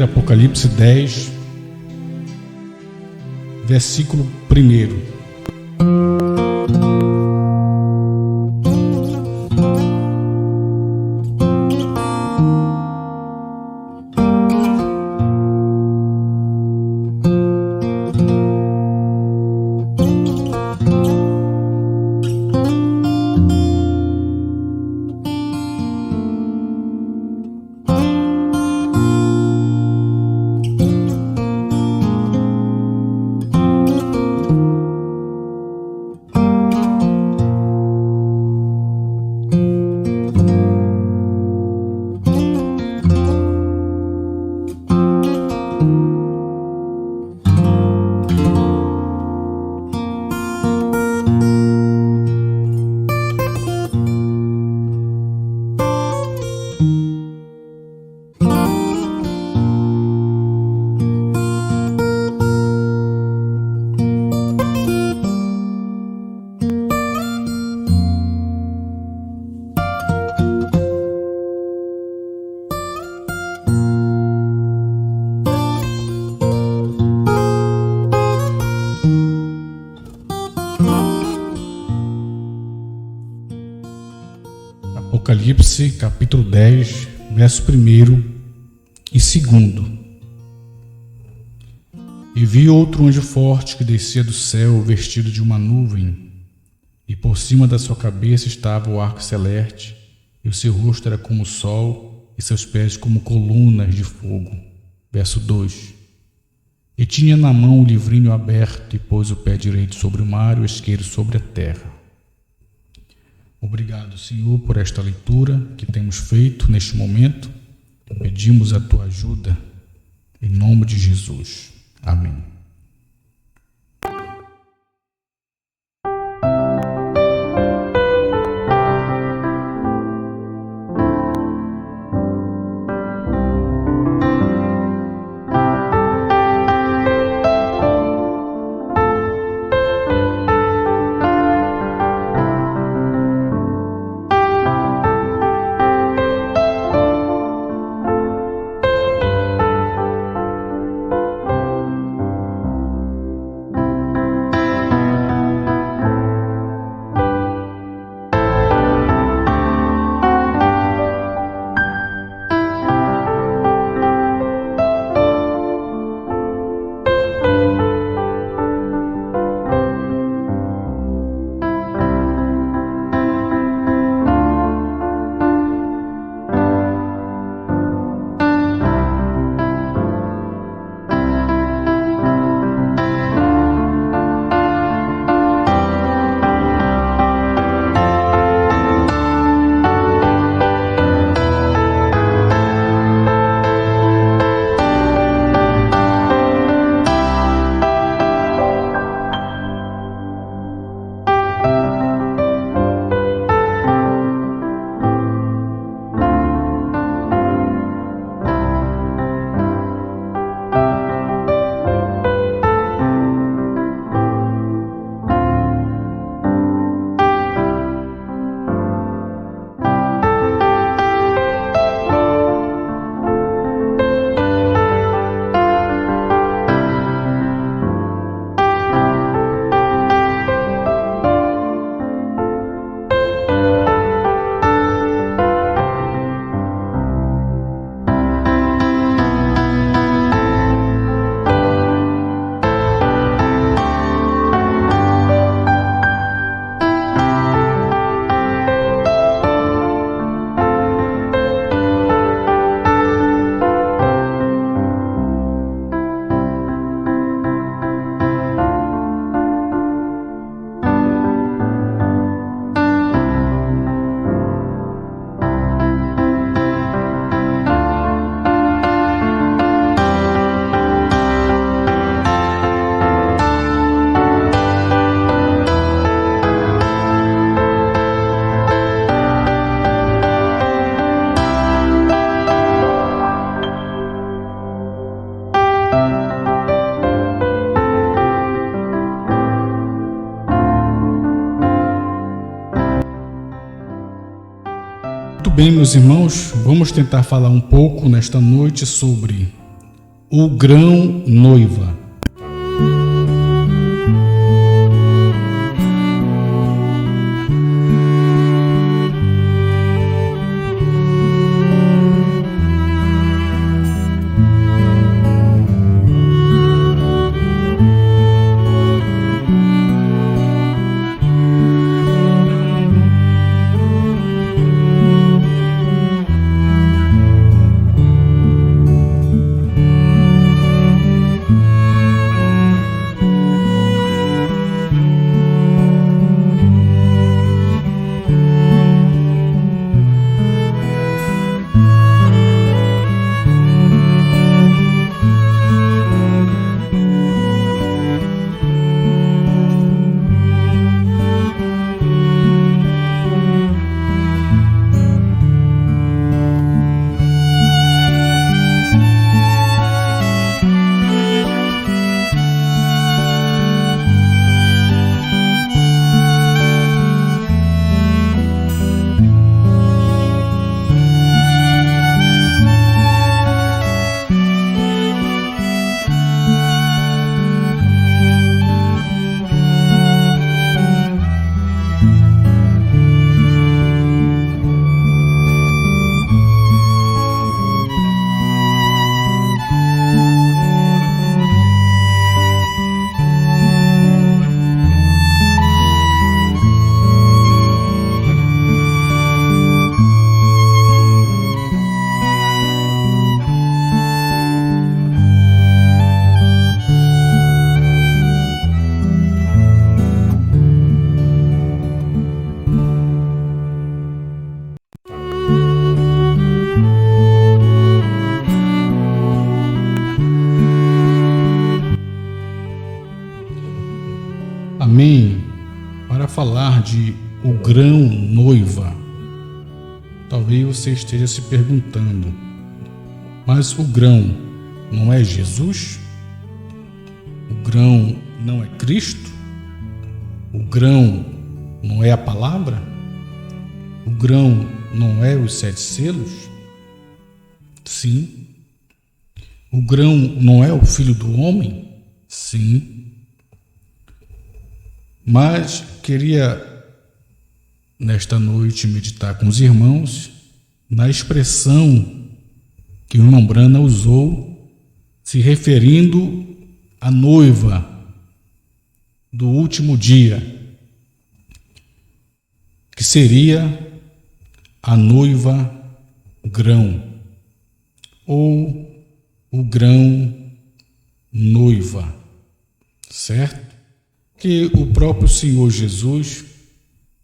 ler Apocalipse 10, versículo 1. Apocalipse capítulo 10, verso 1 e 2. E vi outro anjo forte que descia do céu, vestido de uma nuvem, e por cima da sua cabeça estava o arco celeste, e o seu rosto era como o sol, e seus pés como colunas de fogo. Verso 2. E tinha na mão o livrinho aberto, e pôs o pé direito sobre o mar e o esquerdo sobre a terra. Obrigado, Senhor, por esta leitura que temos feito neste momento. Pedimos a tua ajuda, em nome de Jesus. Amém. Muito bem, meus irmãos, vamos tentar falar um pouco nesta noite sobre O grão noiva. Amém. Para falar de o grão noiva, talvez você esteja se perguntando, mas o grão não é Jesus? O grão não é Cristo? O grão não é a palavra? O grão não é os 7 selos? Sim. O grão não é o Filho do Homem? Sim. Mas queria, nesta noite, meditar com os irmãos na expressão que o irmão Brana usou, se referindo à noiva do último dia, que seria a noiva grão, ou o grão noiva, certo? Que o próprio Senhor Jesus,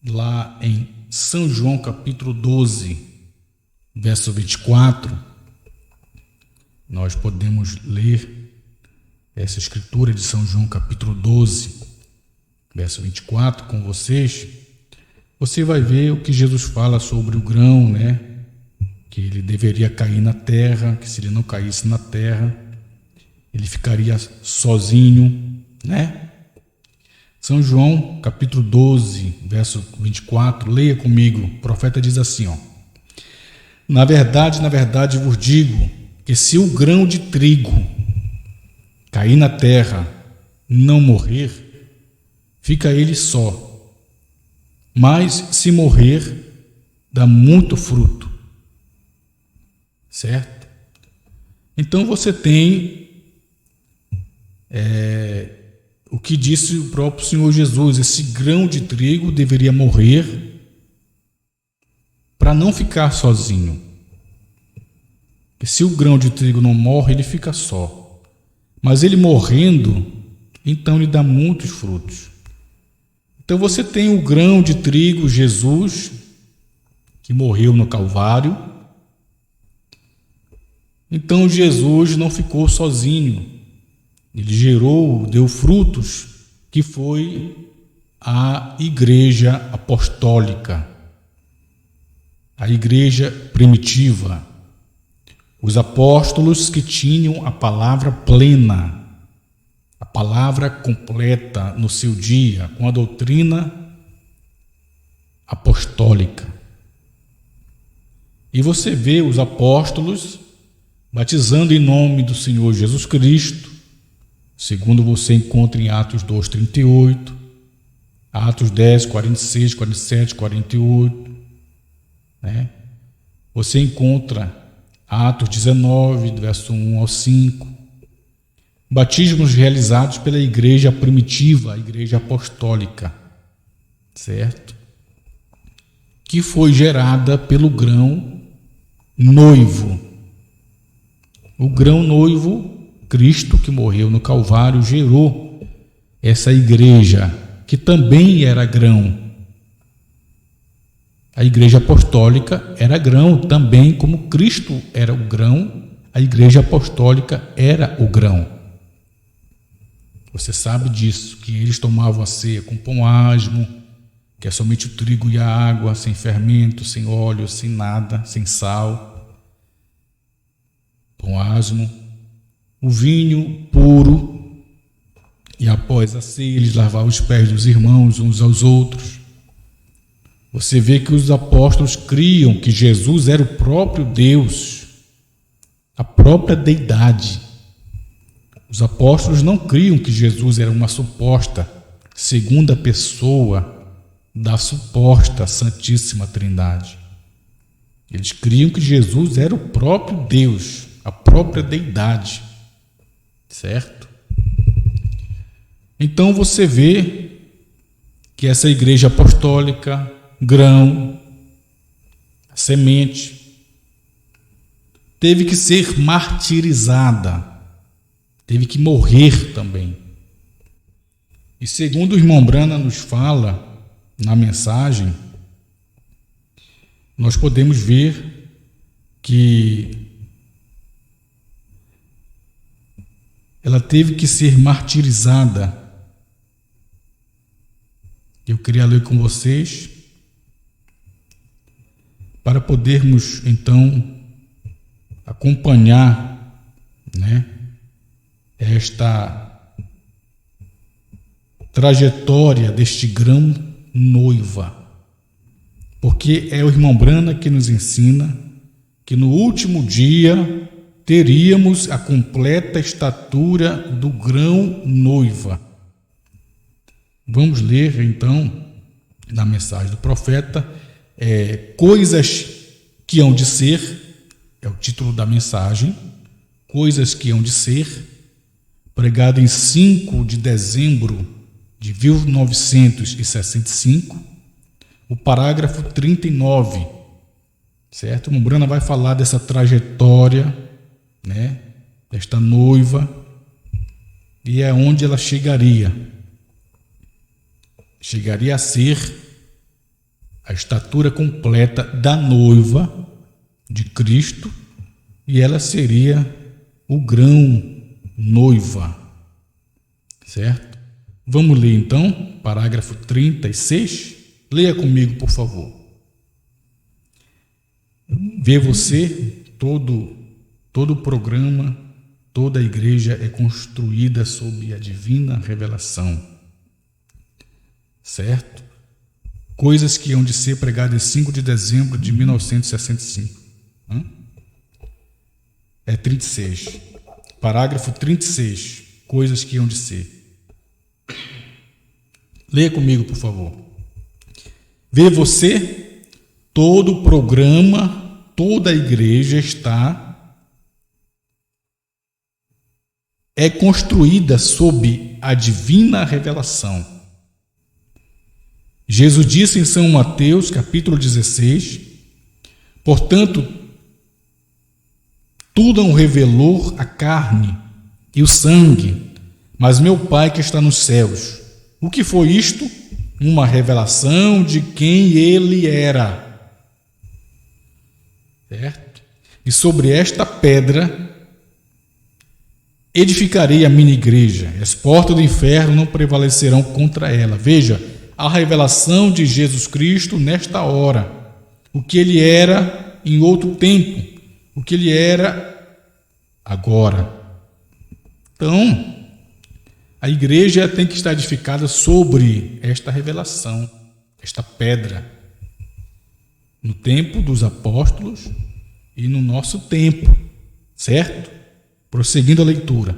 lá em São João capítulo 12, verso 24, nós podemos ler essa escritura de São João capítulo 12, verso 24 com vocês. Você vai ver o que Jesus fala sobre o grão, né? Que ele deveria cair na terra, que se ele não caísse na terra, ele ficaria sozinho, né? São João, capítulo 12, verso 24, leia comigo. O profeta diz assim, ó: na verdade vos digo que se o grão de trigo cair na terra, não morrer, fica ele só. Mas se morrer, dá muito fruto. Certo? Então você tem o que disse o próprio Senhor Jesus: esse grão de trigo deveria morrer para não ficar sozinho. Porque se o grão de trigo não morre, ele fica só. Mas ele morrendo, então ele dá muitos frutos. Então você tem o grão de trigo, Jesus, que morreu no Calvário. Então Jesus não ficou sozinho. Ele gerou, deu frutos, que foi a igreja apostólica, a igreja primitiva, os apóstolos que tinham a palavra plena, a palavra completa no seu dia, com a doutrina apostólica. E você vê os apóstolos batizando em nome do Senhor Jesus Cristo, segundo você encontra em Atos 2:38, Atos 10, 46, 47, 48, né? Você encontra Atos 19, do verso 1 ao 5, batismos realizados pela igreja primitiva, a igreja apostólica, certo? Que foi gerada pelo grão noivo. O grão noivo, Cristo, que morreu no Calvário, gerou essa igreja, que também era grão. A igreja apostólica era grão também, como Cristo era o grão, a igreja apostólica era o grão. Você sabe disso, que eles tomavam a ceia com pão asmo, que é somente o trigo e a água, sem fermento, sem óleo, sem nada, sem sal. Pão asmo, o vinho puro, e após a ceia eles lavavam os pés dos irmãos uns aos outros. Você vê que os apóstolos criam que Jesus era o próprio Deus, a própria deidade. Os apóstolos não criam que Jesus era uma suposta segunda pessoa da suposta Santíssima Trindade. Eles criam que Jesus era o próprio Deus, a própria deidade, certo? Então você vê que essa igreja apostólica, grão, semente, teve que ser martirizada, teve que morrer também. E segundo o irmão Brana nos fala na mensagem, nós podemos ver que ela teve que ser martirizada. Eu queria ler com vocês para podermos então acompanhar, né, esta trajetória deste grão noiva, porque é o irmão Brana que nos ensina que no último dia teríamos a completa estatura do grão noiva. Vamos ler então na mensagem do profeta, coisas que hão de ser, é o título da mensagem, coisas que hão de ser, pregado em 5 de dezembro de 1965, o parágrafo 39, certo? O Brana vai falar dessa trajetória, né, desta noiva, e é onde ela chegaria a ser a estatura completa da noiva de Cristo, e ela seria o grão noiva, certo? Vamos ler então, parágrafo 36. Leia comigo, por favor. Vê você, todo o programa, toda a igreja é construída sob a divina revelação, certo? Coisas que hão de ser pregadas em 5 de dezembro de 1965. 36. Parágrafo 36. Coisas que hão de ser. Leia comigo, por favor. Vê você, todo o programa, toda a igreja é construída sob a divina revelação. Jesus disse em São Mateus, capítulo 16, portanto, tudo não revelou a carne e o sangue, mas meu Pai que está nos céus. O que foi isto? Uma revelação de quem ele era. Certo? E sobre esta pedra edificarei a minha igreja, e as portas do inferno não prevalecerão contra ela. Veja, a revelação de Jesus Cristo nesta hora, o que ele era em outro tempo, o que ele era agora. Então, a igreja tem que estar edificada sobre esta revelação, esta pedra, no tempo dos apóstolos e no nosso tempo, certo? Prosseguindo a leitura.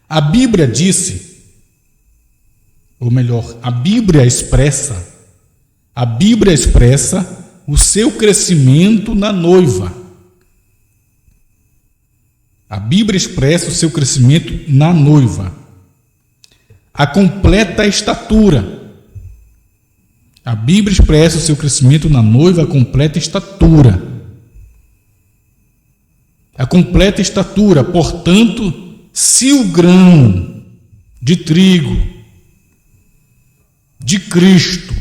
A Bíblia disse, ou melhor, a Bíblia expressa o seu crescimento na noiva. A Bíblia expressa o seu crescimento na noiva. A completa estatura. A Bíblia expressa o seu crescimento na noiva, a completa estatura. A completa estatura, portanto, se o grão de trigo de Cristo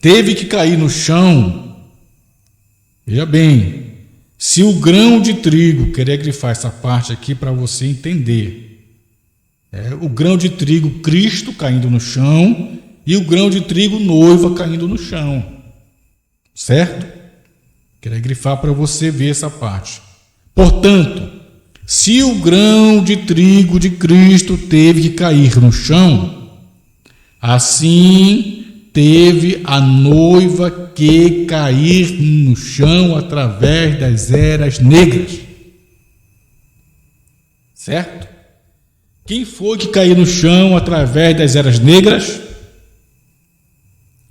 teve que cair no chão, veja bem, se o grão de trigo, queria grifar essa parte aqui para você entender, o grão de trigo Cristo caindo no chão e o grão de trigo noiva caindo no chão, certo? Queria grifar para você ver essa parte. Portanto, se o grão de trigo de Cristo teve que cair no chão, assim teve a noiva que cair no chão através das eras negras. Certo? Quem foi que caiu no chão através das eras negras?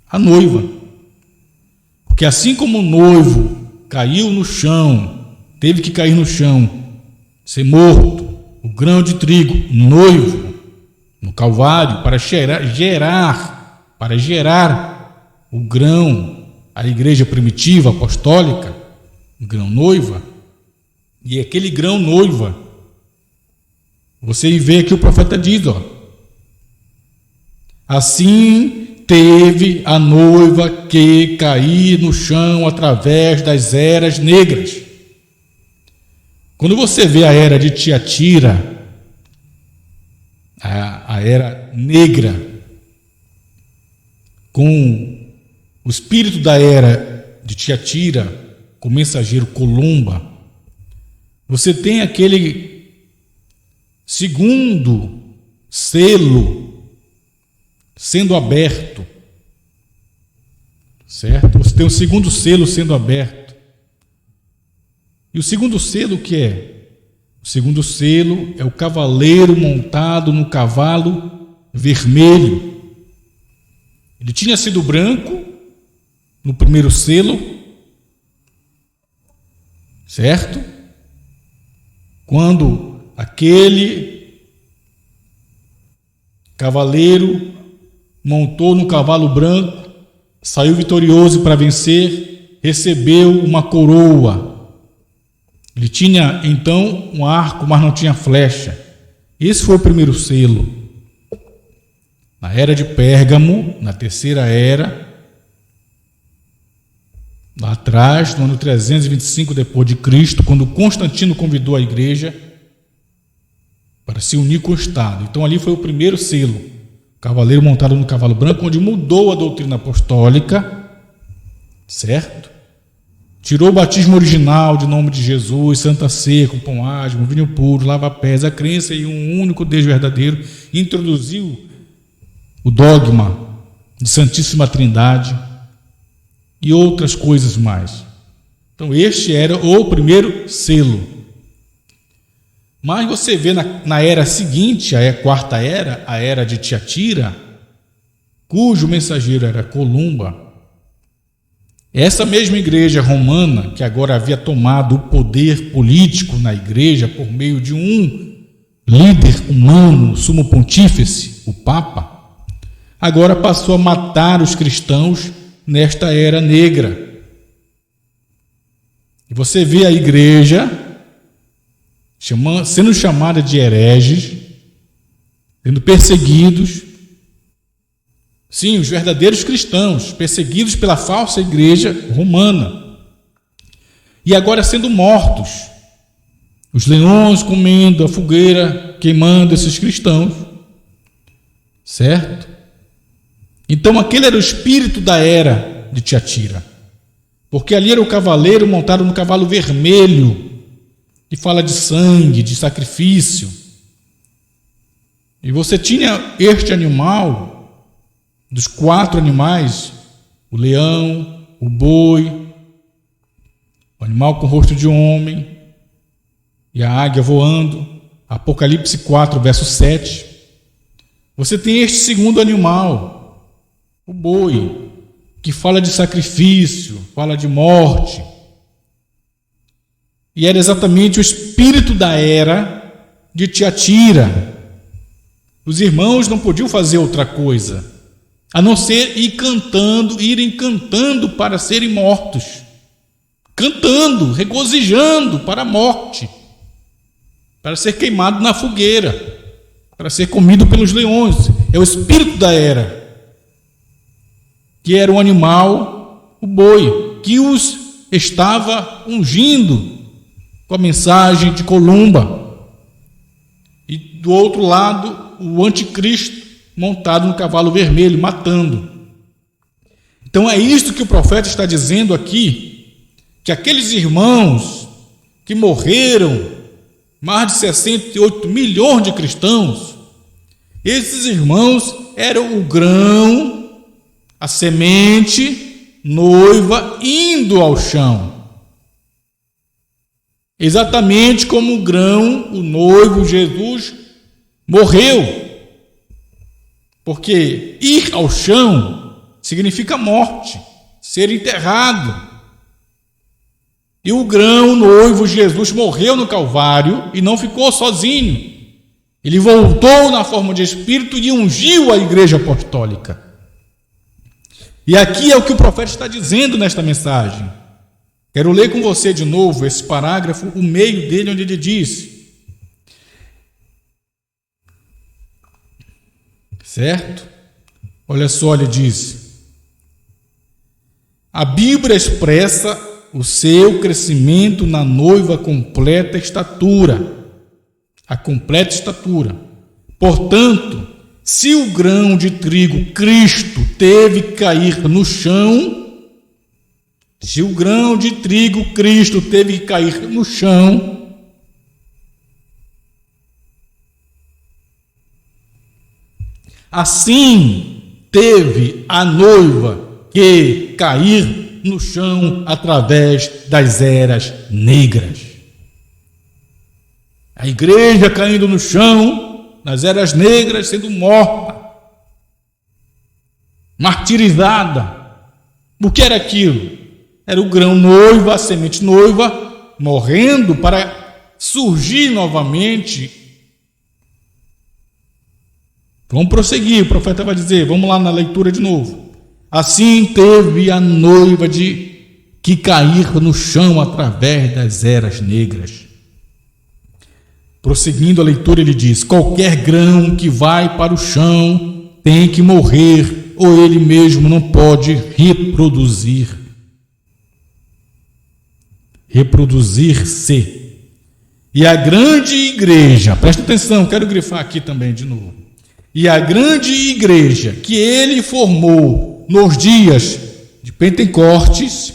A noiva. Porque assim como o noivo caiu no chão, teve que cair no chão, ser morto, o grão de trigo, noivo, no Calvário, para gerar o grão, a igreja primitiva, apostólica, o grão noiva, e aquele grão noiva, você vê aqui o profeta diz, assim teve a noiva que cair no chão através das eras negras. Quando você vê a era de Tiatira, a era negra, com o espírito da era de Tiatira, com o mensageiro Columba, você tem aquele segundo selo sendo aberto, certo? Você tem o segundo selo sendo aberto. E o segundo selo o que é? O segundo selo é o cavaleiro montado no cavalo vermelho. Ele tinha sido branco no primeiro selo, certo? Quando aquele cavaleiro montou no cavalo branco, saiu vitorioso para vencer, recebeu uma coroa. Ele tinha então um arco, mas não tinha flecha. Esse foi o primeiro selo. Na era de Pérgamo, na terceira era, lá atrás, no ano 325 depois de Cristo, quando Constantino convidou a igreja para se unir com o Estado. Então ali foi o primeiro selo, cavaleiro montado no cavalo branco, onde mudou a doutrina apostólica, certo? Tirou o batismo original de nome de Jesus, Santa Ceia, com pão ázimo, vinho puro, lava-pés, a crença em um único Deus verdadeiro, e introduziu o dogma de Santíssima Trindade e outras coisas mais. Então este era o primeiro selo. Mas você vê na era seguinte, a quarta era, a era de Tiatira, cujo mensageiro era Columba, essa mesma igreja romana, que agora havia tomado o poder político na igreja por meio de um líder humano, o sumo pontífice, o Papa, agora passou a matar os cristãos nesta era negra. E você vê a igreja sendo chamada de hereges, sendo perseguidos. Sim, os verdadeiros cristãos, perseguidos pela falsa igreja romana. E agora sendo mortos. Os leões comendo, a fogueira queimando esses cristãos. Certo? Então aquele era o espírito da era de Tiatira, porque ali era o cavaleiro montado no cavalo vermelho, que fala de sangue, de sacrifício. E você tinha este animal, dos 4 animais, o leão, o boi, o animal com rosto de homem e a águia voando. Apocalipse 4, verso 7. Você tem este segundo animal, o boi, que fala de sacrifício, fala de morte. E era exatamente o espírito da era de Tiatira. Os irmãos não podiam fazer outra coisa, a não ser irem cantando para serem mortos. Cantando, regozijando para a morte, para ser queimado na fogueira, para ser comido pelos leões. É o espírito da era, que era um animal, o boi, que os estava ungindo com a mensagem de Columba. E do outro lado, o anticristo montado no cavalo vermelho, matando. Então é isto que o profeta está dizendo aqui, que aqueles irmãos que morreram, mais de 68 milhões de cristãos, esses irmãos eram o grão, a semente noiva indo ao chão. Exatamente como o grão, o noivo Jesus, morreu. Porque ir ao chão significa morte, ser enterrado. E o grão, o noivo Jesus, morreu no Calvário e não ficou sozinho. Ele voltou na forma de Espírito e ungiu a igreja apostólica. E aqui é o que o profeta está dizendo nesta mensagem. Quero ler com você de novo esse parágrafo, o meio dele, onde ele diz: certo? Olha só, ele diz: a Bíblia expressa o seu crescimento na noiva completa estatura, a completa estatura. Portanto, se o grão de trigo Cristo teve que cair no chão, se o grão de trigo Cristo teve que cair no chão, assim teve a noiva que cair no chão através das eras negras. A igreja caindo no chão, nas eras negras, sendo morta, martirizada. O que era aquilo? Era o grão noiva, a semente noiva, morrendo para surgir novamente. Vamos prosseguir, o profeta vai dizer, vamos lá na leitura de novo. Assim teve a noiva que cair no chão através das eras negras. Prosseguindo a leitura, ele diz: qualquer grão que vai para o chão tem que morrer, ou ele mesmo não pode reproduzir-se. E a grande igreja, presta atenção, quero grifar aqui também de novo. E a grande igreja que ele formou nos dias de Pentecostes,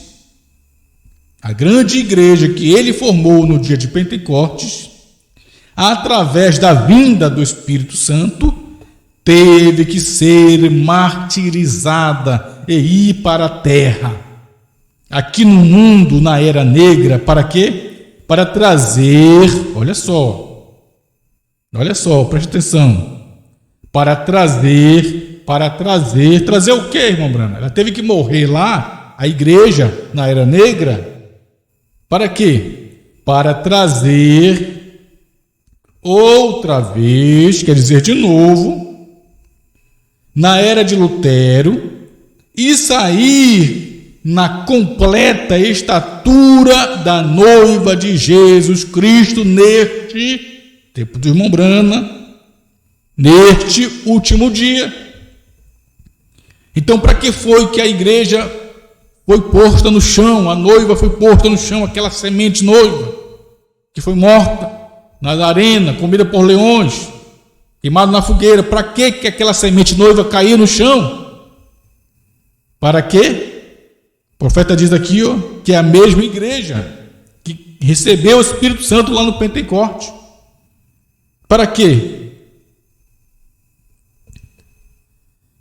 a grande igreja que ele formou no dia de Pentecostes, através da vinda do Espírito Santo, teve que ser martirizada e ir para a terra, aqui no mundo, na era negra, para quê? Para trazer, olha só, preste atenção, para trazer o que, irmão Brana? Ela teve que morrer lá, a igreja, na era negra, para quê? Para trazer outra vez, quer dizer de novo, na era de Lutero, e sair na completa estatura da noiva de Jesus Cristo neste tempo do irmão Brana, neste último dia. Então, para que foi que a igreja foi posta no chão, a noiva foi posta no chão, aquela semente noiva que foi morta na arena, comida por leões, queimada na fogueira? Para que aquela semente noiva caiu no chão? Para quê? O profeta diz aqui, que é a mesma igreja que recebeu o Espírito Santo lá no Pentecoste. Para quê?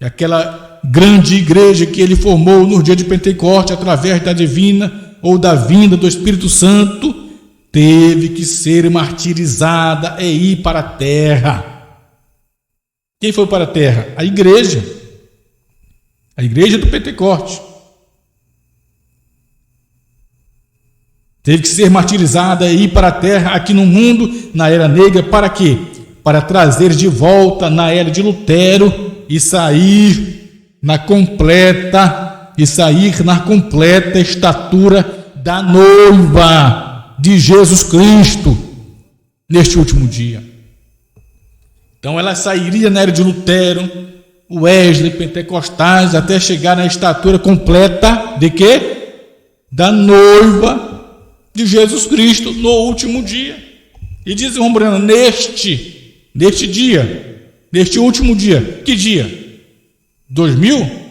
Aquela grande igreja que ele formou no dia de Pentecoste, através da divina ou da vinda do Espírito Santo, teve que ser martirizada e ir para a terra. Quem foi para a terra? A igreja do Pentecoste. Teve que ser martirizada e ir para a terra aqui no mundo, na era negra, para quê? Para trazer de volta na era de Lutero e sair na completa estatura da noiva de Jesus Cristo neste último dia. Então ela sairia na era de Lutero, Wesley, pentecostais, até chegar na estatura completa de quê? Da noiva de Jesus Cristo no último dia. E diz irmão Breno, neste último dia, que dia? 2000?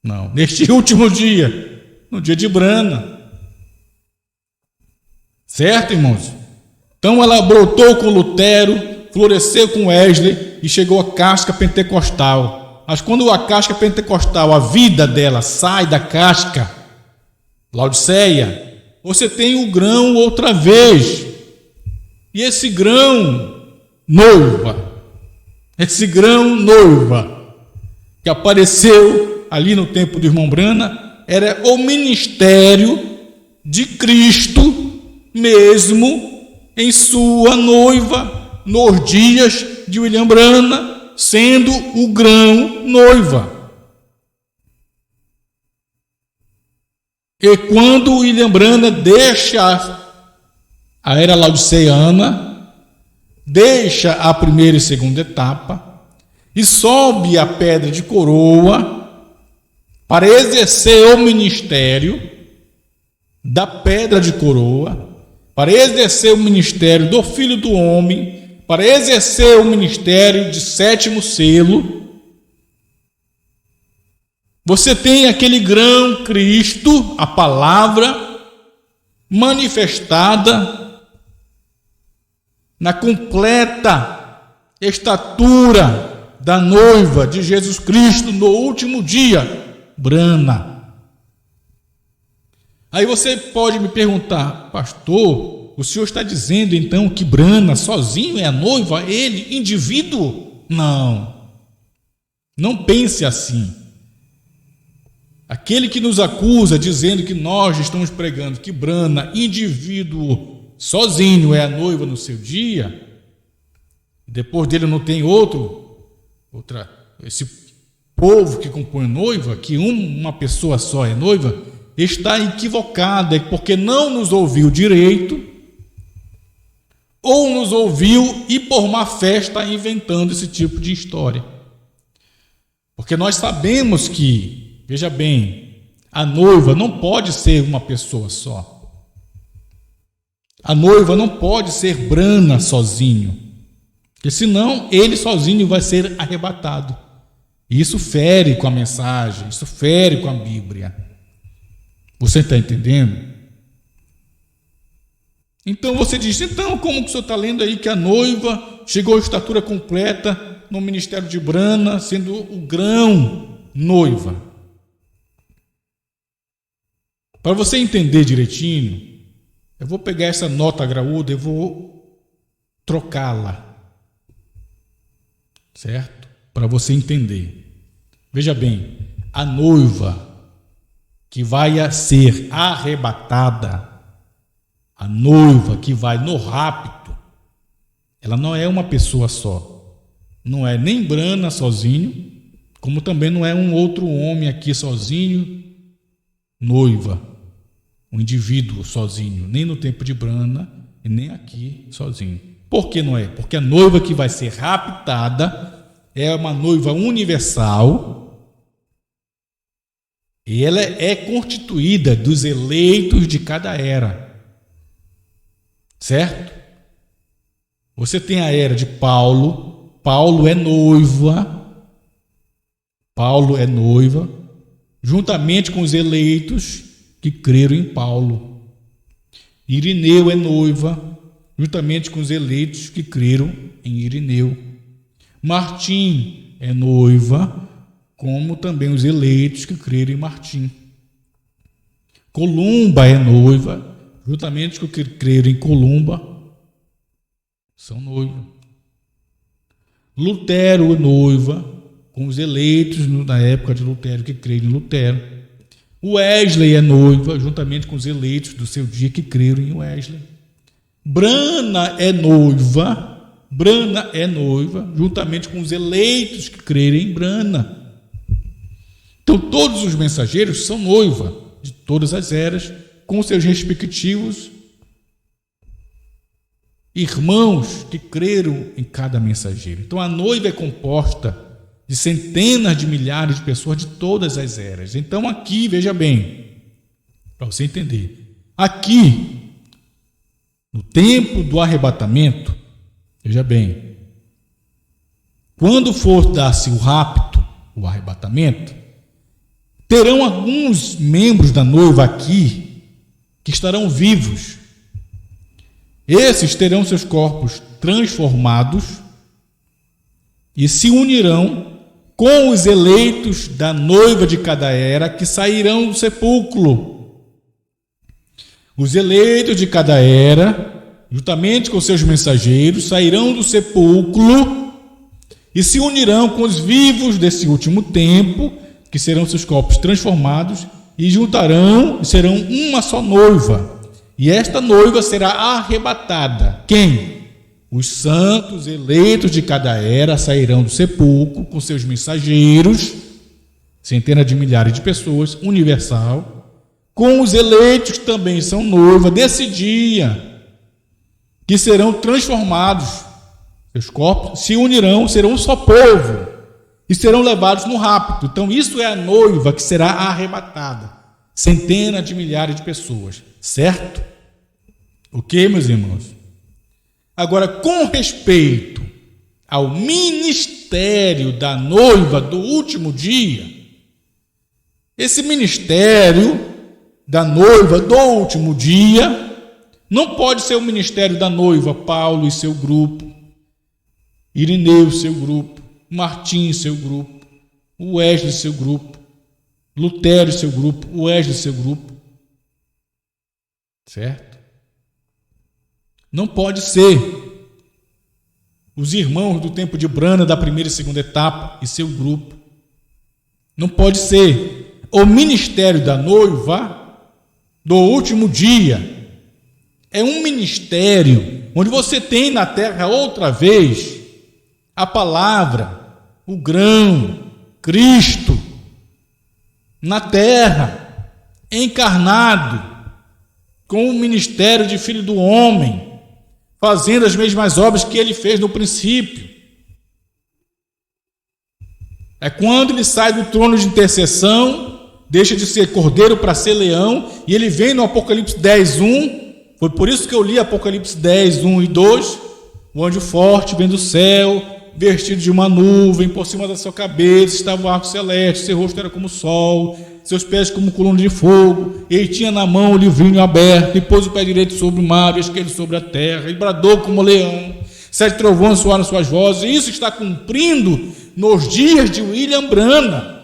Não, neste último dia, no dia de Brana. Certo, irmãos? Então ela brotou com Lutero, floresceu com Wesley e chegou à casca pentecostal. Mas quando a casca pentecostal, a vida dela sai da casca, Laodiceia, você tem o grão outra vez. E esse grão noiva, que apareceu ali no tempo do irmão Brana, era o ministério de Cristo mesmo em sua noiva, nos dias de William Brana, sendo o grão noiva. E quando William Brana deixa a era laodiceana, deixa a primeira e segunda etapa e sobe a pedra de coroa para exercer o ministério da pedra de coroa, para exercer o ministério do Filho do Homem, para exercer o ministério de sétimo selo, você tem aquele grão Cristo, a palavra manifestada na completa estatura da noiva de Jesus Cristo no último dia, Brana. Aí você pode me perguntar, pastor, o senhor está dizendo então que Brana sozinho é a noiva, ele, indivíduo? Não pense assim. Aquele que nos acusa dizendo que nós estamos pregando que Brana, indivíduo, sozinho é a noiva no seu dia, depois dele não tem esse povo que compõe noiva, que uma pessoa só é noiva, está equivocado, é porque não nos ouviu direito, ou nos ouviu e por má fé está inventando esse tipo de história. Porque nós sabemos que, veja bem, a noiva não pode ser uma pessoa só. A noiva não pode ser Brana sozinho, porque senão ele sozinho vai ser arrebatado. E isso fere com a mensagem, isso fere com a Bíblia. Você está entendendo? Então você diz, então como que o senhor está lendo aí que a noiva chegou à estatura completa no ministério de Brana, sendo o grão noiva? Para você entender direitinho, eu vou pegar essa nota graúda e vou trocá-la, certo? Para você entender. Veja bem, a noiva que vai ser arrebatada, a noiva que vai no rapto, ela não é uma pessoa só. Não é nem Brana sozinho, como também não é um outro homem aqui sozinho, noiva. Um indivíduo sozinho, nem no tempo de Brana e nem aqui sozinho. Por que não é? Porque a noiva que vai ser raptada é uma noiva universal e ela é constituída dos eleitos de cada era. Certo? Você tem a era de Paulo. Paulo é noiva, juntamente com os eleitos que creram em Paulo. Irineu é noiva, juntamente com os eleitos que creram em Irineu. Martim é noiva, como também os eleitos que creram em Martim. Columba é noiva, juntamente com os que creram em Columba, são noiva. Lutero é noiva, com os eleitos na época de Lutero que creram em Lutero. Wesley é noiva, juntamente com os eleitos do seu dia que creram em Wesley. Brana é noiva, juntamente com os eleitos que crerem em Brana. Então, todos os mensageiros são noiva de todas as eras, com seus respectivos irmãos que creram em cada mensageiro. Então, a noiva é composta de centenas de milhares de pessoas de todas as eras. Então, aqui, veja bem, para você entender, aqui, no tempo do arrebatamento, veja bem, quando for dar-se o rapto, o arrebatamento, terão alguns membros da noiva aqui que estarão vivos. Esses terão seus corpos transformados e se unirão com os eleitos da noiva de cada era que sairão do sepulcro. Os eleitos de cada era, juntamente com seus mensageiros, sairão do sepulcro e se unirão com os vivos desse último tempo, que serão seus corpos transformados, e juntarão e serão uma só noiva. E esta noiva será arrebatada. Quem? Os santos eleitos de cada era sairão do sepulcro com seus mensageiros, centenas de milhares de pessoas, universal, com os eleitos que também são noiva desse dia, que serão transformados, seus corpos se unirão, serão um só povo, e serão levados no rapto. Então isso é a noiva que será arrebatada, centenas de milhares de pessoas, certo? Ok, meus irmãos? Agora, com respeito ao ministério da noiva do último dia, esse ministério da noiva do último dia não pode ser o ministério da noiva Paulo e seu grupo, Irineu e seu grupo, Martim e seu grupo, Wesley e seu grupo, Lutero e seu grupo, Wesley e seu grupo, certo? Não pode ser os irmãos do tempo de Brana da primeira e segunda etapa e seu grupo. Não pode ser o ministério da noiva do último dia. É um ministério onde você tem na terra outra vez a palavra, o grão, Cristo, na terra, encarnado, com o ministério de Filho do Homem, fazendo as mesmas obras que ele fez no princípio. É quando ele sai do trono de intercessão, deixa de ser cordeiro para ser leão, e ele vem no Apocalipse 10, 1. Foi por isso que eu li Apocalipse 10, 1 e 2. O anjo forte vem do céu, vestido de uma nuvem, por cima da sua cabeça estava o arco celeste, seu rosto era como o sol, seus pés como coluna de fogo, ele tinha na mão o livrinho aberto, e pôs o pé direito sobre o mar, e o esquerdo sobre a terra, e bradou como leão, 7 trovões soaram suas vozes, e isso está cumprindo nos dias de William Branham.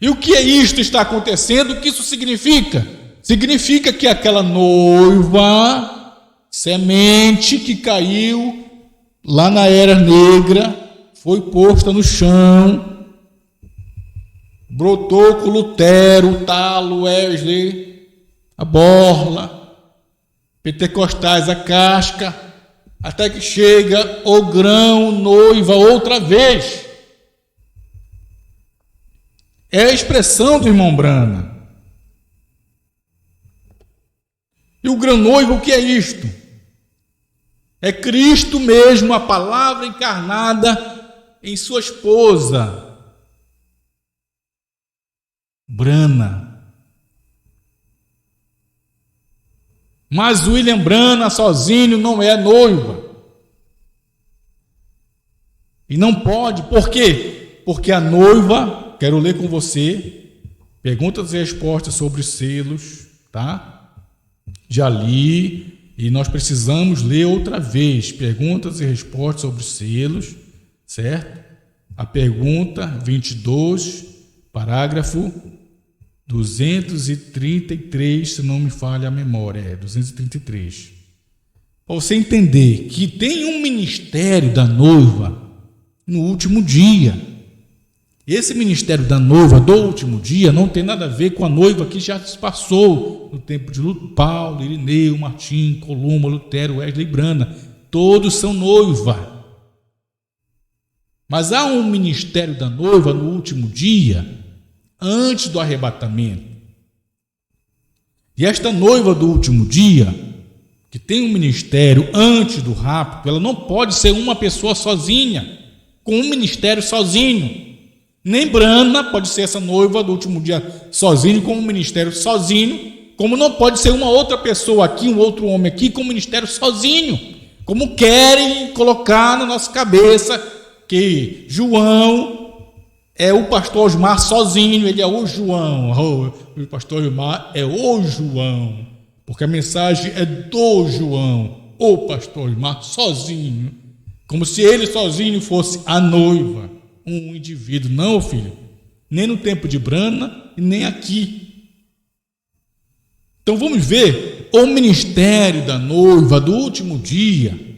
E o que é isto está acontecendo? O que isso significa? Significa que aquela noiva, semente que caiu lá na Era Negra, foi posta no chão, brotou com Lutero, o talo, Wesley, a borla, pentecostais, a casca, até que chega o grão, noiva, outra vez. É a expressão do irmão Branham. E o grão noivo, o que é isto? É Cristo mesmo, a palavra encarnada em sua esposa, Branham. Mas William Branham sozinho não é noiva. E não pode, por quê? Porque a noiva, quero ler com você, perguntas e respostas sobre selos, tá? Já li, e nós precisamos ler outra vez, perguntas e respostas sobre selos, certo? A pergunta 22, parágrafo 233, se não me falha a memória, 233. Para você entender que tem um ministério da noiva no último dia. Esse ministério da noiva do último dia não tem nada a ver com a noiva que já se passou no tempo de Paulo, Irineu, Martim, Columba, Lutero, Wesley e Brana. Todos são noiva. Mas há um ministério da noiva no último dia, antes do arrebatamento. E esta noiva do último dia, que tem um ministério antes do rapto, ela não pode ser uma pessoa sozinha, com um ministério sozinho. Nem Brana pode ser essa noiva do último dia sozinho, com um ministério sozinho, como não pode ser uma outra pessoa aqui, um outro homem aqui, com um ministério sozinho, como querem colocar na nossa cabeça que João é o pastor Osmar sozinho, ele é o João, o pastor Osmar é o João, porque a mensagem é do João, o pastor Osmar sozinho, como se ele sozinho fosse a noiva, um indivíduo. Não, filho, nem no tempo de Brana e nem aqui. Então vamos ver o ministério da noiva do último dia,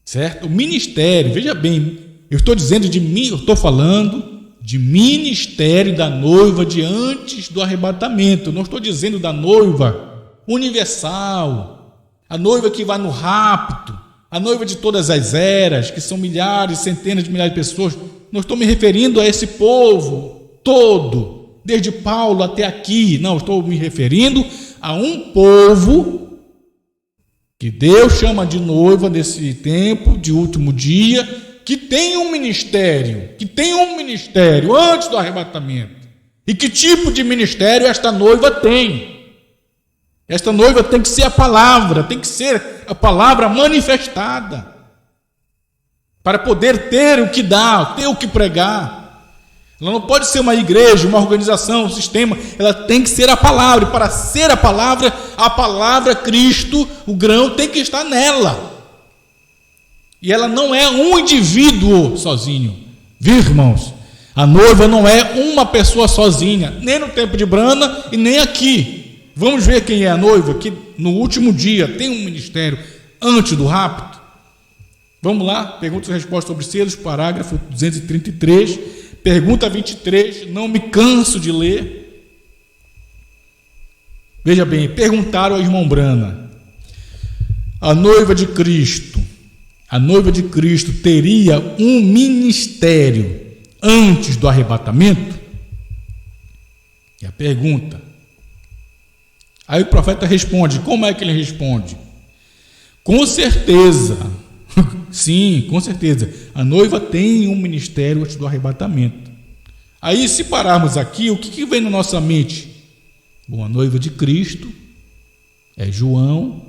certo? O ministério, veja bem, eu estou dizendo de mim, eu estou falando de ministério da noiva de antes do arrebatamento. Eu não estou dizendo da noiva universal, a noiva que vai no rapto, a noiva de todas as eras, que são milhares, centenas de milhares de pessoas. Não estou me referindo a esse povo todo, desde Paulo até aqui. Não, estou me referindo a um povo que Deus chama de noiva nesse tempo de último dia, que tem um ministério antes do arrebatamento. E que tipo de ministério esta noiva tem? Esta noiva tem que ser a palavra, tem que ser a palavra manifestada, para poder ter o que dar, ter o que pregar. Ela não pode ser uma igreja, uma organização, um sistema, ela tem que ser a palavra, e para ser a palavra Cristo, o grão tem que estar nela. E ela não é um indivíduo sozinho, viu, irmãos? A noiva não é uma pessoa sozinha, nem no tempo de Brana e nem aqui. Vamos ver quem é a noiva, que no último dia tem um ministério antes do rapto. Vamos lá, perguntas e respostas sobre selos, parágrafo 233, pergunta 23, não me canso de ler. Veja bem, perguntaram ao irmão Brana, a noiva de Cristo teria um ministério antes do arrebatamento? E a pergunta. Aí o profeta responde. Como é que ele responde? Com certeza, sim, com certeza, a noiva tem um ministério antes do arrebatamento. Aí, se pararmos aqui, o que vem na nossa mente? Bom, a noiva de Cristo é João.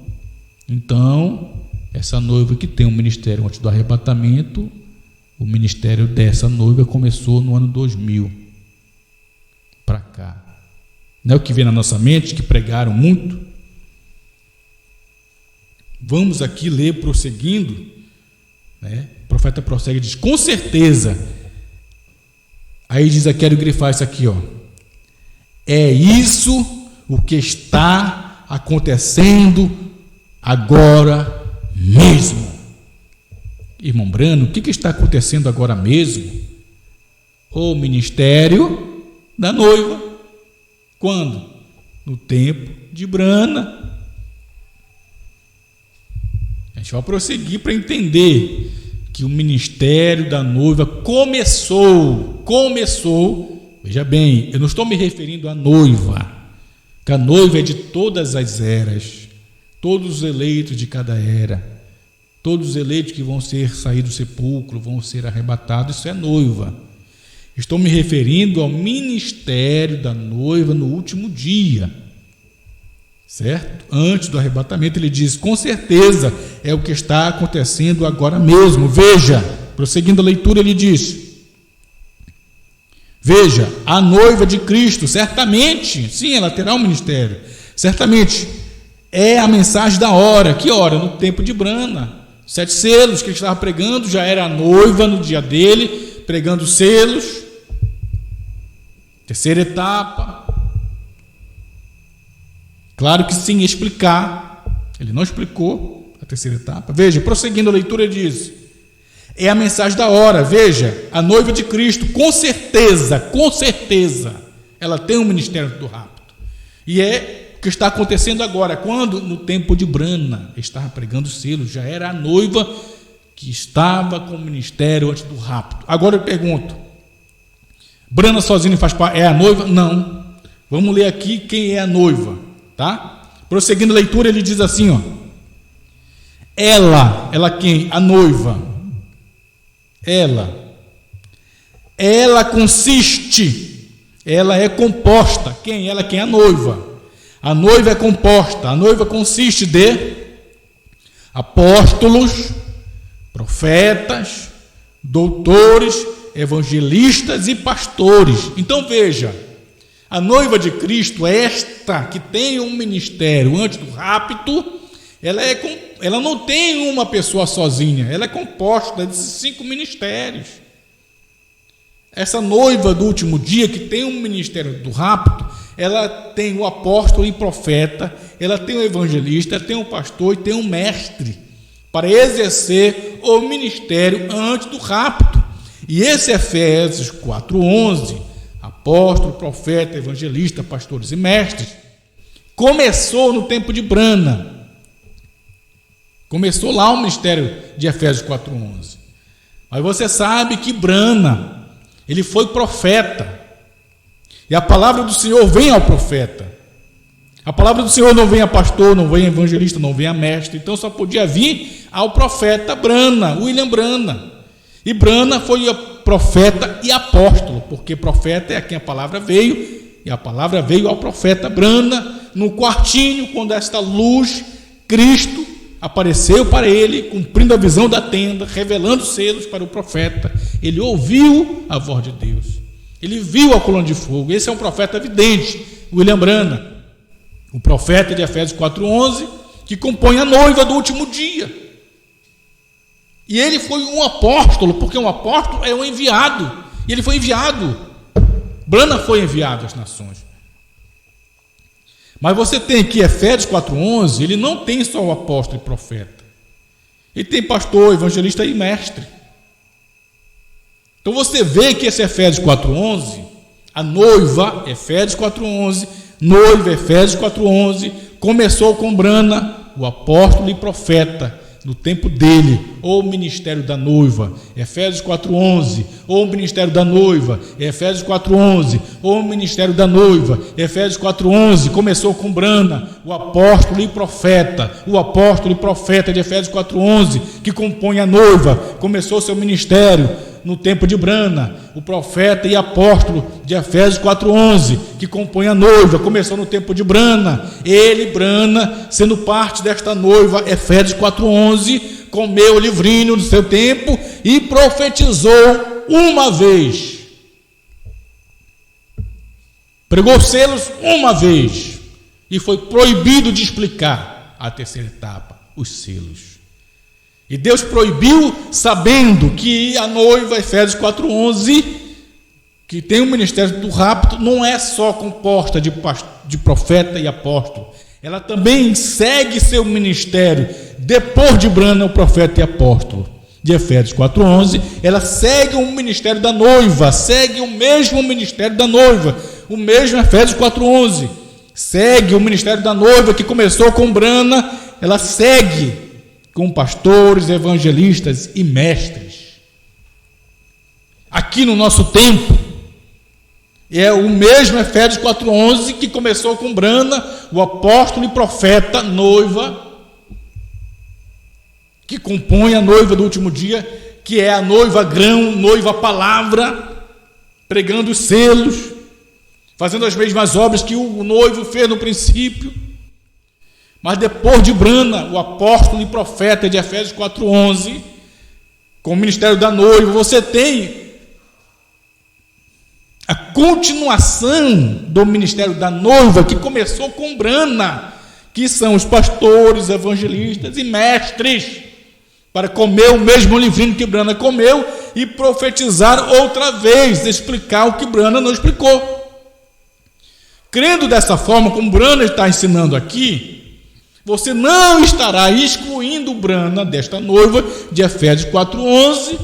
Então, essa noiva que tem um ministério antes do arrebatamento, o ministério dessa noiva começou no ano 2000 para cá. Não é o que vem na nossa mente, que pregaram muito? Vamos aqui ler, prosseguindo, né? O profeta prossegue e diz, com certeza. Aí diz, eu quero grifar isso aqui, ó. É isso o que está acontecendo agora mesmo. Irmão Brano, o que está acontecendo agora mesmo? O ministério da noiva. Quando? No tempo de Brana. A gente vai prosseguir para entender que o ministério da noiva começou. Veja bem, eu não estou me referindo à noiva, que a noiva é de todas as eras, todos os eleitos de cada era, todos os eleitos que vão sair do sepulcro, vão ser arrebatados, isso é noiva. Estou me referindo ao ministério da noiva no último dia, certo? Antes do arrebatamento, ele diz, com certeza é o que está acontecendo agora mesmo. Veja, prosseguindo a leitura, ele diz, veja, a noiva de Cristo, certamente, sim, ela terá um ministério, certamente, é a mensagem da hora. Que hora? No tempo de Brana. 7 selos que ele estava pregando, já era a noiva no dia dele, pregando selos. Terceira etapa. Claro que sem explicar, ele não explicou a terceira etapa. Veja, prosseguindo a leitura, ele diz: é a mensagem da hora. Veja, a noiva de Cristo, com certeza, ela tem um ministério do rapto. E é o que está acontecendo agora, quando no tempo de Brana estava pregando selos, já era a noiva que estava com o ministério antes do rapto. Agora eu pergunto: Brana sozinho faz parte, é a noiva? Não. Vamos ler aqui quem é a noiva, tá? Prosseguindo a leitura, ele diz assim, ó: ela quem? A noiva. Ela consiste, ela é composta. Quem? Ela quem? A noiva. A noiva é composta, a noiva consiste de apóstolos, profetas, doutores, evangelistas e pastores. Então veja, a noiva de Cristo, esta que tem um ministério antes do rapto, ela não tem uma pessoa sozinha, ela é composta de 5 ministérios. Essa noiva do último dia, que tem um ministério do rapto, ela tem o apóstolo e profeta, ela tem o evangelista, tem o pastor e tem o mestre, para exercer o ministério antes do rapto. E esse Efésios 4:11, apóstolo, profeta, evangelista, pastores e mestres, começou no tempo de Brana. Começou lá o ministério de Efésios 4:11. Mas você sabe que Brana, ele foi profeta. E a palavra do Senhor vem ao profeta. A palavra do Senhor não vem a pastor, não vem a evangelista, não vem a mestre. Então só podia vir ao profeta Brana, William Brana. E Brana foi profeta e apóstolo, porque profeta é a quem a palavra veio, e a palavra veio ao profeta Brana, no quartinho, quando esta luz, Cristo, apareceu para ele, cumprindo a visão da tenda, revelando selos para o profeta. Ele ouviu a voz de Deus, ele viu a coluna de fogo. Esse é um profeta vidente, William Brana, o profeta de Efésios 4:11, que compõe a noiva do último dia. E ele foi um apóstolo, porque um apóstolo é um enviado, e ele foi enviado. Brana foi enviado às nações. Mas você tem aqui Efésios 4:11, ele não tem só o apóstolo e profeta, ele tem pastor, evangelista e mestre. Então você vê que esse Efésios 4:11, a noiva, Efésios 4:11, noiva, Efésios 4:11, começou com Brana, o apóstolo e profeta, no tempo dele, ou o ministério da noiva, Efésios 4:11, ou o ministério da noiva, Efésios 4:11, ou o ministério da noiva, Efésios 4:11, começou com Brana, o apóstolo e profeta de Efésios 4:11, que compõe a noiva, começou seu ministério no tempo de Brana. O profeta e apóstolo de Efésios 4:11, que compõe a noiva, começou no tempo de Brana. Ele, Brana, sendo parte desta noiva, Efésios 4:11, comeu o livrinho do seu tempo e profetizou uma vez. Pregou selos uma vez e foi proibido de explicar a terceira etapa, os selos. E Deus proibiu, sabendo que a noiva, Efésios 4:11, que tem o ministério do rapto, não é só composta de profeta e apóstolo. Ela também segue seu ministério. Depois de Brana, o profeta e apóstolo de Efésios 4:11, ela segue o ministério da noiva, segue o mesmo ministério da noiva, o mesmo Efésios 4:11. Segue o ministério da noiva que começou com Brana, ela segue com pastores, evangelistas e mestres. Aqui no nosso tempo, é o mesmo Efésios 4:11 que começou com Brana, o apóstolo e profeta, noiva, que compõe a noiva do último dia, que é a noiva grão, noiva palavra, pregando os selos, fazendo as mesmas obras que o noivo fez no princípio. Mas depois de Brana, o apóstolo e profeta de Efésios 4:11, com o ministério da noiva, você tem a continuação do ministério da noiva, que começou com Brana, que são os pastores, evangelistas e mestres, para comer o mesmo livrinho que Brana comeu e profetizar outra vez, explicar o que Brana não explicou. Crendo dessa forma, como Brana está ensinando aqui, você não estará excluindo Brana desta noiva de Efésios 4:11,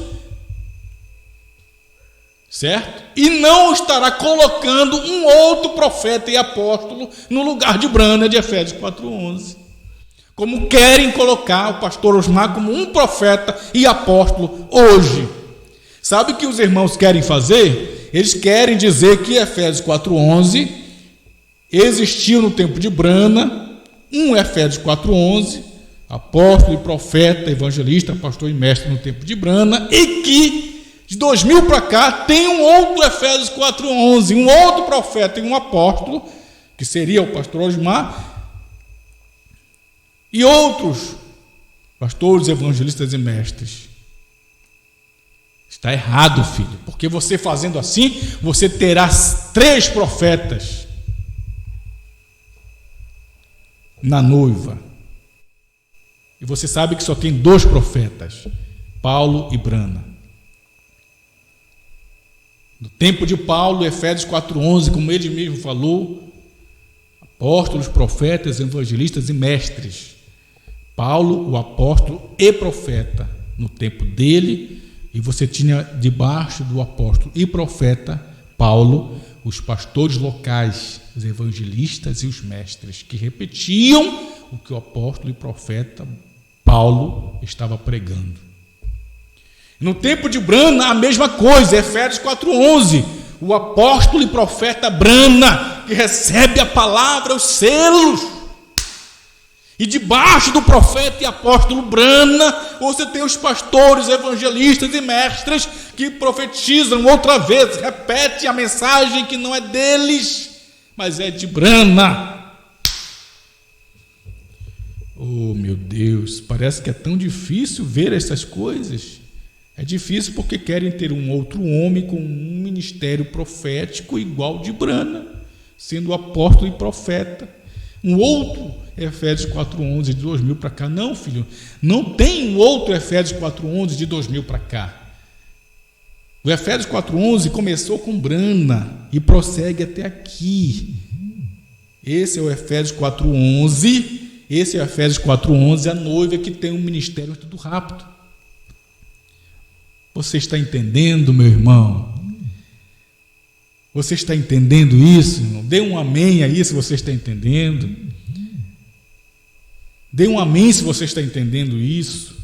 certo? E não estará colocando um outro profeta e apóstolo no lugar de Brana de Efésios 4:11. Como querem colocar o pastor Osmar como um profeta e apóstolo hoje. Sabe o que os irmãos querem fazer? Eles querem dizer que Efésios 4:11 existiu no tempo de Brana, um Efésios 4:11, apóstolo e profeta, evangelista, pastor e mestre no tempo de Brana, e que de 2000 para cá tem um outro Efésios 4:11, um outro profeta e um apóstolo, que seria o pastor Osmar, e outros pastores, evangelistas e mestres. Está errado, filho, porque você fazendo assim, você terá 3 profetas na noiva. E você sabe que só tem 2 profetas, Paulo e Brana. No tempo de Paulo, Efésios 4:11, como ele mesmo falou, apóstolos, profetas, evangelistas e mestres. Paulo, o apóstolo e profeta, no tempo dele, e você tinha debaixo do apóstolo e profeta Paulo, os pastores locais, os evangelistas e os mestres, que repetiam o que o apóstolo e profeta Paulo estava pregando. No tempo de Brana, a mesma coisa, Efésios 4:11, o apóstolo e profeta Brana, que recebe a palavra, os selos, e debaixo do profeta e apóstolo Brana, você tem os pastores, evangelistas e mestres que profetizam outra vez, repetem a mensagem que não é deles, mas é de Brana. Oh, meu Deus, parece que é tão difícil ver essas coisas. É difícil porque querem ter um outro homem com um ministério profético igual de Brana, sendo apóstolo e profeta. Um outro Efésios 4:11 de 2000 para cá. Não, filho, não tem um outro Efésios 4:11 de 2000 para cá. O Efésios 4:11 começou com Brana e prossegue até aqui. Esse é o Efésios 4:11. Esse é o Efésios 4:11, a noiva que tem um ministério tudo rápido. Você está entendendo, meu irmão? Você está entendendo isso, irmão? Dê um amém aí se você está entendendo. Dê um amém se você está entendendo isso.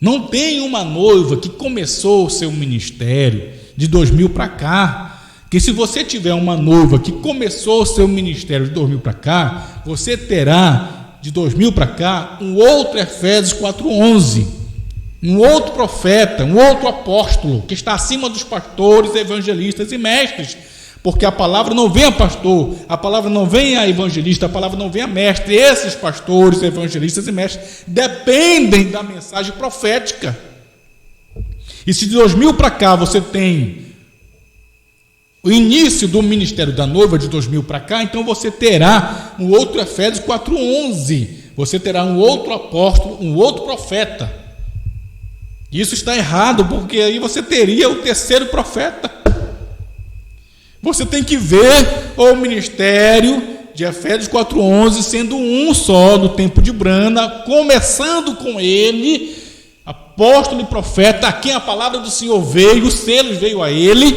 Não tem uma noiva que começou o seu ministério de 2000 para cá, que se você tiver uma noiva que começou o seu ministério de 2000 para cá, você terá de 2000 para cá um outro Efésios 4:11, um outro profeta, um outro apóstolo que está acima dos pastores, evangelistas e mestres, porque a palavra não vem a pastor, a palavra não vem a evangelista, a palavra não vem a mestre. Esses pastores, evangelistas e mestres dependem da mensagem profética. E se de 2000 para cá você tem o início do ministério da noiva de 2000 para cá, então você terá um outro Efésios 4:11, você terá um outro apóstolo, um outro profeta. Isso está errado, porque aí você teria o terceiro profeta. Você tem que ver o ministério de Efésios 4:11 sendo um só no tempo de Brana, começando com ele, apóstolo e profeta, a quem a palavra do Senhor veio, os selos veio a ele,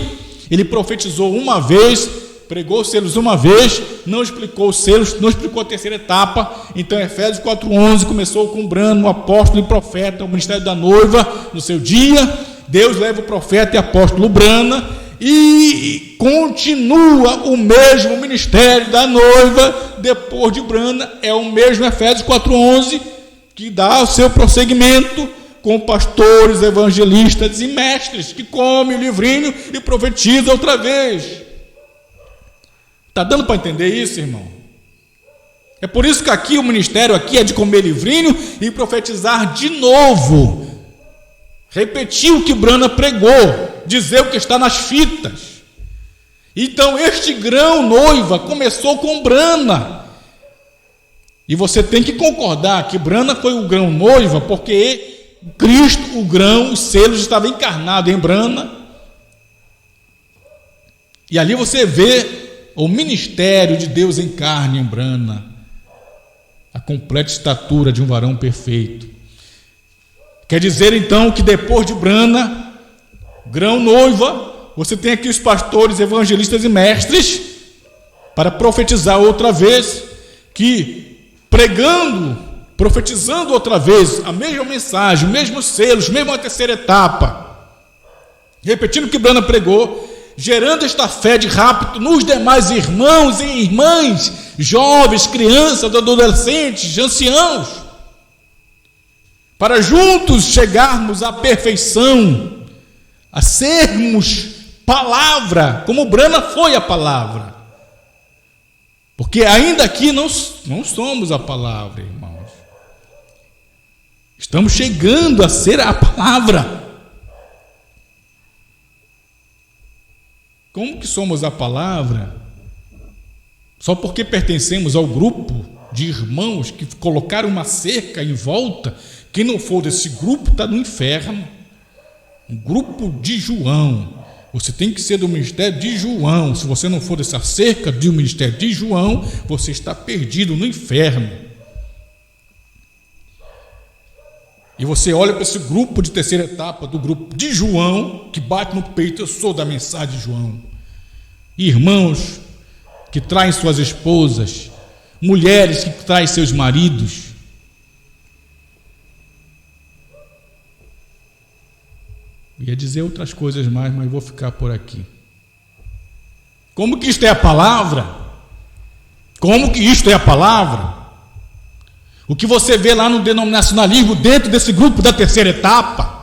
ele profetizou uma vez, pregou os selos uma vez, não explicou os selos, não explicou a terceira etapa. Então Efésios 4:11 começou com Brana, o apóstolo e profeta, o ministério da noiva no seu dia. Deus leva o profeta e apóstolo Brana e continua o mesmo ministério da noiva depois de Brana. É o mesmo Efésios 4:11 que dá o seu prosseguimento com pastores, evangelistas e mestres que comem o livrinho e profetizam outra vez. Está dando para entender isso, irmão? É por isso que aqui o ministério aqui é de comer livrinho e profetizar de novo, repetir o que Brana pregou, dizer o que está nas fitas. Então este grão noiva começou com Brana, E você tem que concordar que Brana foi o grão noiva, porque Cristo, o grão, os selos estavam encarnados em Brana. E ali você vê o ministério de Deus em carne em Brana, a completa estatura de um varão perfeito. Quer dizer então que depois de Brana, grão noiva, você tem aqui os pastores, evangelistas e mestres para profetizar outra vez, que pregando, profetizando outra vez a mesma mensagem, os mesmos selos, mesmo a terceira etapa, repetindo o que Brana pregou, gerando esta fé de rapto nos demais irmãos e irmãs, jovens, crianças, adolescentes, anciãos, para juntos chegarmos à perfeição, a sermos palavra, como Brana foi a palavra. Porque ainda aqui não somos a palavra, irmãos. Estamos chegando a ser a palavra. Como que somos a palavra? Só porque pertencemos ao grupo de irmãos que colocaram uma cerca em volta. Quem não for desse grupo está no inferno. Um grupo de João. Você tem que ser do ministério de João. Se você não for dessa cerca do ministério de João, você está perdido no inferno. E você olha para esse grupo de terceira etapa, do grupo de João, que bate no peito: eu sou da mensagem de João. Irmãos que traem suas esposas, mulheres que traem seus maridos. Ia dizer outras coisas mais, mas vou ficar por aqui. Como que isto é a palavra? Como que isto é a palavra? O que você vê lá no denominacionalismo, dentro desse grupo da terceira etapa.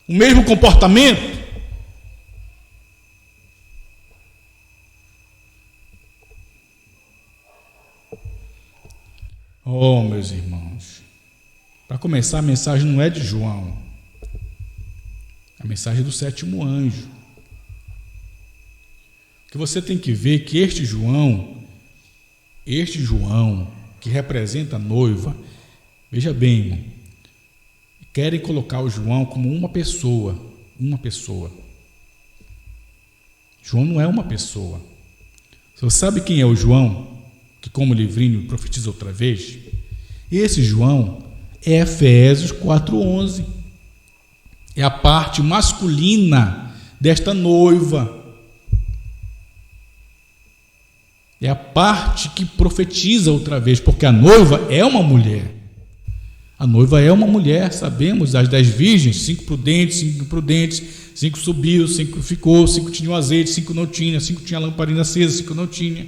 O mesmo comportamento. Oh, meus irmãos, para começar, a mensagem não é de João, a mensagem é do sétimo anjo. O que você tem que ver é que este João, que representa a noiva, veja bem, irmão, querem colocar o João como uma pessoa. João não é uma pessoa. Você sabe quem é o João? Que, como o livrinho profetiza outra vez, esse João é Efésios 4:11, é a parte masculina desta noiva, é a parte que profetiza outra vez, porque a noiva é uma mulher. A noiva é uma mulher, sabemos, das 10 virgens, 5 prudentes, 5 imprudentes, 5 subiu, 5 ficou, 5 tinham azeite, 5 não tinha, 5 tinha lamparina acesa, 5 não tinha.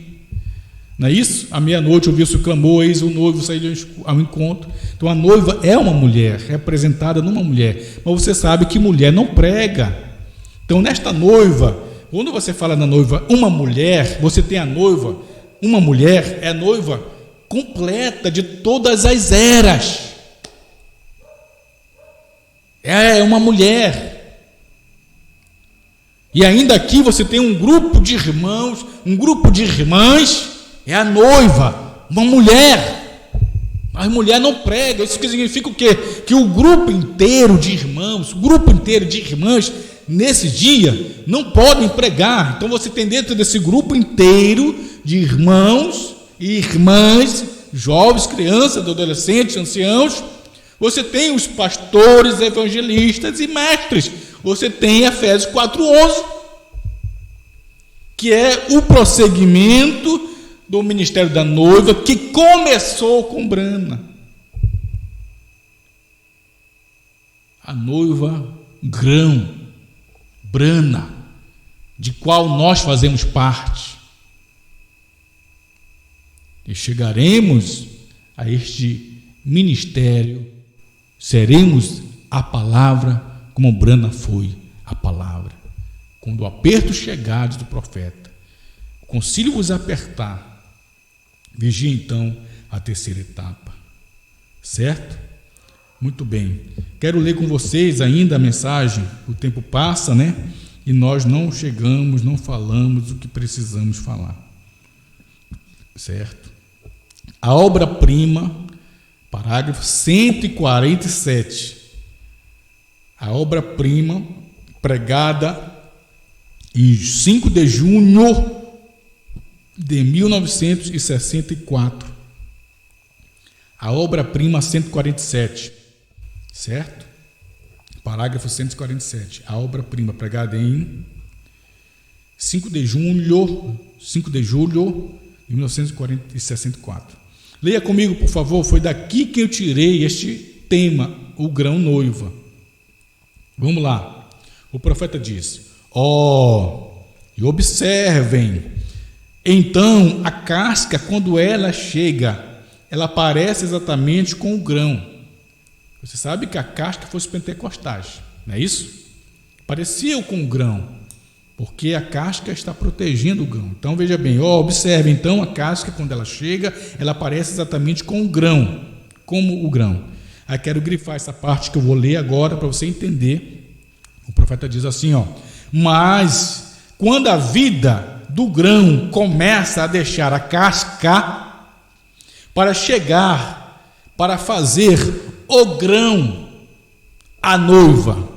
Não é isso? À meia-noite ouviu-se o clamor, eis o noivo saiu ao encontro. Então a noiva é uma mulher, representada numa mulher. Mas você sabe que mulher não prega. Então nesta noiva, quando você fala na noiva uma mulher, você tem a noiva, uma mulher é a noiva completa de todas as eras. É uma mulher. E ainda aqui você tem um grupo de irmãos, um grupo de irmãs. É a noiva, uma mulher. A mulher não prega. Isso significa o quê? Que o grupo inteiro de irmãos, o grupo inteiro de irmãs, nesse dia, não podem pregar. Então você tem dentro desse grupo inteiro de irmãos e irmãs, jovens, crianças, adolescentes, anciãos, você tem os pastores, evangelistas e mestres. Você tem Efésios 4:11, que é o prosseguimento do ministério da noiva, que começou com Brana. A noiva grão, Brana, de qual nós fazemos parte. E chegaremos a este ministério, seremos a palavra, como Brana foi a palavra. Quando o aperto chegar do profeta, o concílio vos apertar, vigie então a terceira etapa, certo? Muito bem, quero ler com vocês ainda a mensagem, o tempo passa, né? e nós não chegamos, não falamos o que precisamos falar. Certo? A obra-prima, parágrafo 147. A obra-prima pregada em 5 de junho de 1964. A obra-prima 147. Certo? Parágrafo 147. A obra-prima pregada em 5 de julho de 1964. Leia comigo, por favor. Foi daqui que eu tirei este tema, o grão noiva. Vamos lá. O profeta diz: e observem, então a casca, quando ela chega, ela parece exatamente com o grão. Você sabe que a casca foi os pentecostais, não é isso? Parecia com o grão, porque a casca está protegendo o grão. Então veja bem, observe então a casca, quando ela chega, ela parece exatamente com o grão, como o grão. Aí quero grifar essa parte que eu vou ler agora para você entender. O profeta diz assim, mas quando a vida do grão começa a deixar a casca para chegar, para fazer o grão a noiva.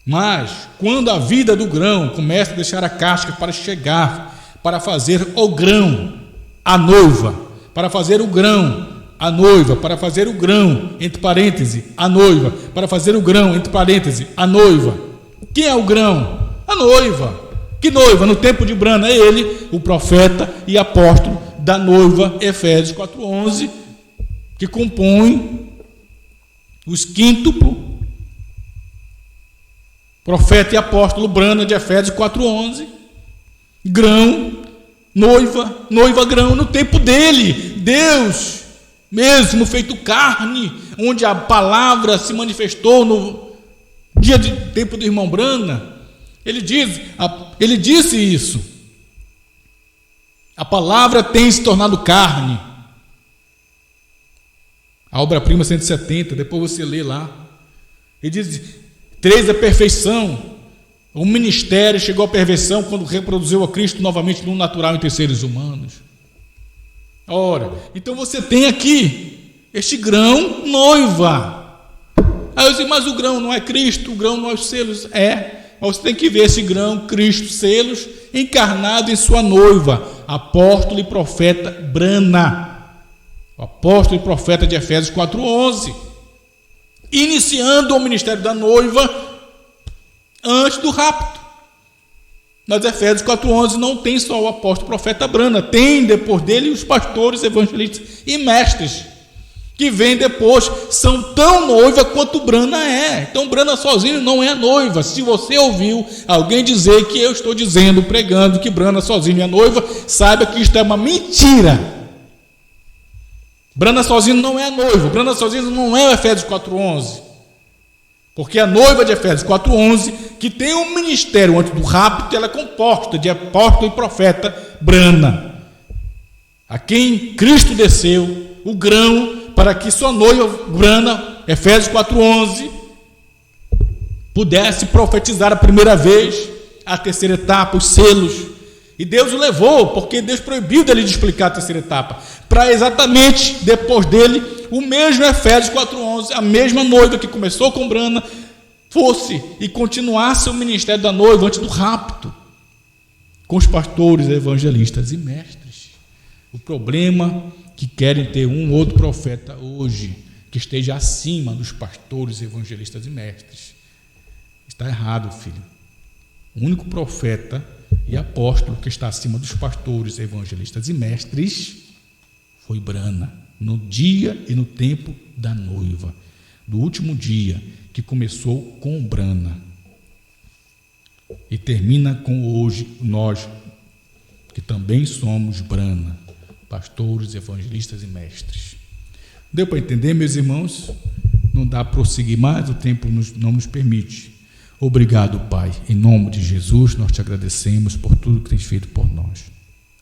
Mas quando a vida do grão começa a deixar a casca para chegar, para fazer o grão a noiva, para fazer o grão a noiva, para fazer o grão, entre parênteses, a noiva, para fazer o grão, entre parênteses, a noiva. Quem é o grão? A noiva. Que noiva? No tempo de Brana, é ele, o profeta e apóstolo da noiva, Efésios 4:11, que compõe os quíntuplos, profeta e apóstolo Brana de Efésios 4:11, grão, noiva grão, no tempo dele, Deus mesmo feito carne, onde a palavra se manifestou no dia de tempo do irmão Brana. Ele disse isso. A palavra tem se tornado carne. A obra-prima 170, depois você lê lá. Ele diz: 3 é perfeição. O ministério chegou à perfeição quando reproduziu a Cristo novamente no natural entre seres humanos. Ora, então você tem aqui este grão noiva. Aí eu disse: mas o grão não é Cristo, o grão não é os selos. Mas você tem que ver esse grão, Cristo, selos, encarnado em sua noiva, apóstolo e profeta Brana, o apóstolo e profeta de Efésios 4:11, iniciando o ministério da noiva antes do rapto. Mas Efésios 4:11 não tem só o apóstolo e profeta Brana, tem depois dele os pastores, evangelistas e mestres, que vêm depois, são tão noiva quanto Brana é. Então Brana sozinho não é noiva. Se você ouviu alguém dizer que eu estou dizendo, pregando, que Brana sozinho é noiva, saiba que isto é uma mentira. Brana sozinho não é noiva, Brana sozinho não é o Efésios 4:11, porque a noiva de Efésios 4:11, que tem um ministério antes do rapto, ela é composta de apóstolo e profeta Brana, a quem Cristo desceu o grão, para que sua noiva Brana, Efésios 4:11, pudesse profetizar a primeira vez, a terceira etapa, os selos. E Deus o levou, porque Deus proibiu dele de explicar a terceira etapa, para exatamente depois dele, o mesmo Efésios 4:11, a mesma noiva que começou com Brana, fosse e continuasse o ministério da noiva antes do rapto, com os pastores, evangelistas e mestres. O problema que querem ter um outro profeta hoje, que esteja acima dos pastores, evangelistas e mestres. Está errado, filho. O único profeta e apóstolo que está acima dos pastores, evangelistas e mestres foi Brana, no dia e no tempo da noiva, do último dia, que começou com Brana e termina com hoje, nós, que também somos Brana, pastores, evangelistas e mestres. Deu para entender, meus irmãos? Não dá para prosseguir mais, o tempo não nos permite. Obrigado, Pai. Em nome de Jesus, nós te agradecemos por tudo que tens feito por nós.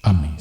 Amém.